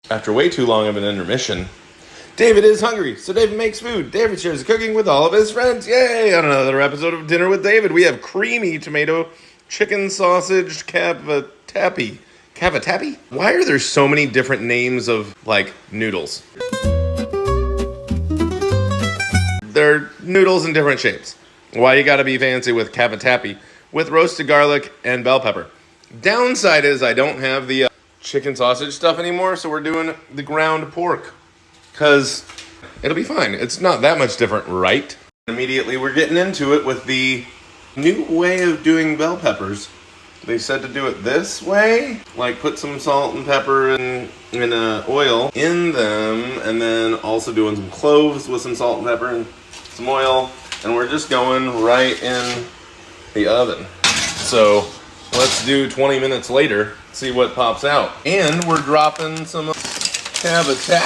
After way too long of an intermission, David is hungry, so David makes food. David shares the cooking with all of his friends. Yay! On another episode of Dinner with David, we have creamy tomato, chicken sausage, cavatappi. Cavatappi? Why are there so many different names of, like, noodles? They're noodles in different shapes. Why you gotta be fancy with cavatappi with roasted garlic and bell pepper. Downside is I don't have the chicken sausage stuff anymore, so we're doing the ground pork. Because it'll be fine. It's not that much different, right? Immediately we're getting into it with the new way of doing bell peppers. They said to do it this way, like put some salt and pepper and oil in them, and then also doing some cloves with some salt and pepper and some oil, and we're just going right in the oven. So let's do 20 minutes later, see what pops out. And we're dropping some cavatappi.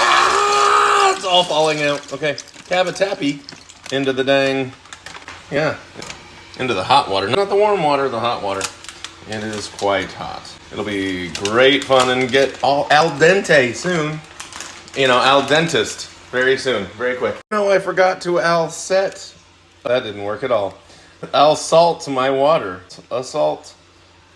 It's all falling out. Okay, cavatappi into the into the hot water. Not the warm water, the hot water. It is quite hot. It'll be great fun and get all al dente soon. You know, al dentist very soon, very quick. No, I forgot to al set. That didn't work at all. I'll salt my water. A salt,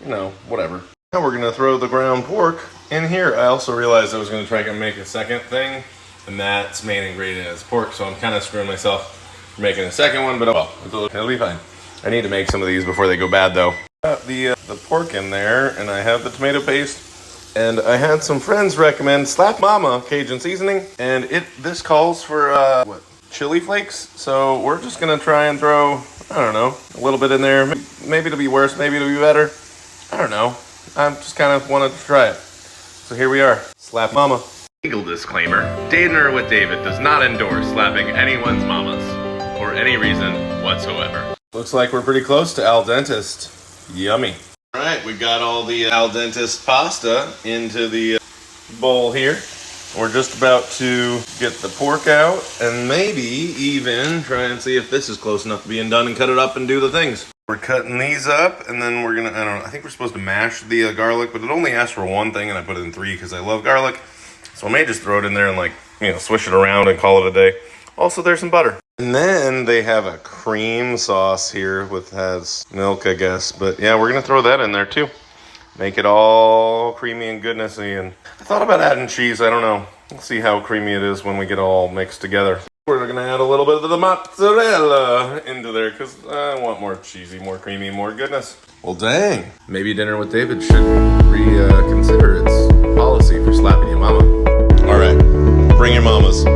you know, whatever. Now we're gonna throw the ground pork in here. I also realized I was gonna try to make a second thing, and that's main ingredient as pork, so I'm kind of screwing myself for making a second one, but oh well, it'll be fine. I need to make some of these before they go bad though. The pork in there, and I have the tomato paste, and I had some friends recommend Slap Mama Cajun seasoning, and this calls for chili flakes, so we're just gonna try and throw, I don't know, a little bit in there. Maybe it'll be worse, maybe it'll be better. I don't know. I just kind of wanted to try it. So here we are. Slap Mama. Legal disclaimer. Dinner with David does not endorse slapping anyone's mamas for any reason whatsoever. Looks like we're pretty close to al dentist. Yummy. All right, we got all the al dentist pasta into the bowl here. We're just about to get the pork out and maybe even try and see if this is close enough to being done and cut it up and do the things. We're cutting these up, and then we're gonna, I don't know, I think we're supposed to mash the garlic, but it only asks for one thing, and I put it in 3 because I love garlic. So I may just throw it in there and, like, you know, swish it around and call it a day. Also, there's some butter. And then they have a cream sauce here has milk, I guess. But yeah, we're gonna throw that in there too. Make it all creamy and goodnessy. And I thought about adding cheese, I don't know. We'll see how creamy it is when we get it all mixed together. We're gonna add a little bit of the mozzarella into there because I want more cheesy, more creamy, more goodness. Well, dang. Maybe Dinner with David should reconsider its policy for slapping your mama. All right, bring your mamas.